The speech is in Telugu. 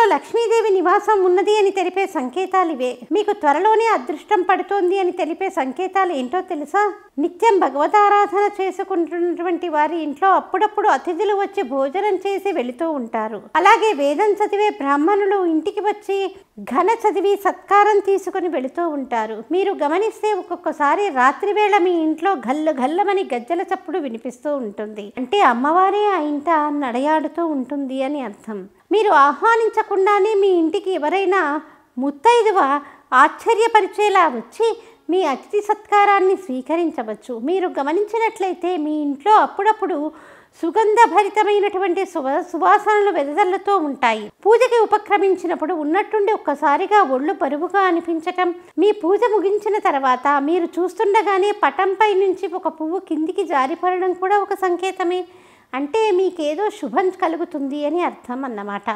ఇంట్లో లక్ష్మీదేవి నివాసం ఉన్నది అని తెలిపే సంకేతాలు ఇవే. మీకు త్వరలోనే అదృష్టం పడుతోంది అని తెలిపే సంకేతాలు ఏంటో తెలుసా? నిత్యం భగవతారాధన చేసుకుంటున్నటువంటి వారి ఇంట్లో అప్పుడప్పుడు అతిథులు వచ్చి భోజనం చేసి వెళుతూ ఉంటారు. అలాగే వేదం చదివే బ్రాహ్మణులు ఇంటికి వచ్చి ఘన చదివి సత్కారం తీసుకుని వెళుతూ ఉంటారు. మీరు గమనిస్తే ఒక్కొక్కసారి రాత్రి వేళ మీ ఇంట్లో గల్లు గల్లమని గజ్జల చప్పుడు వినిపిస్తూ ఉంటుంది. అంటే అమ్మవారే ఆ ఇంట నడయాడుతూ ఉంటుంది అని అర్థం. మీరు ఆహ్వానించకుండానే మీ ఇంటికి ఎవరైనా ముత్తైదువ ఆశ్చర్యపరిచేలా వచ్చి మీ అతిథి సత్కారాన్ని స్వీకరించవచ్చు. మీరు గమనించినట్లయితే మీ ఇంట్లో అప్పుడప్పుడు సుగంధభరితమైనటువంటి సువాసనలు వెదజల్లుతూ ఉంటాయి. పూజకి ఉపక్రమించినప్పుడు ఉన్నట్టుండి ఒక్కసారిగా ఒళ్ళు బరువుగా అనిపించటం, మీ పూజ ముగించిన తర్వాత మీరు చూస్తుండగానే పటంపై నుంచి ఒక పువ్వు కిందికి జారిపడడం కూడా ఒక సంకేతమే. అంటే మీకేదో శుభం కలుగుతుంది అని అర్థం అన్నమాట.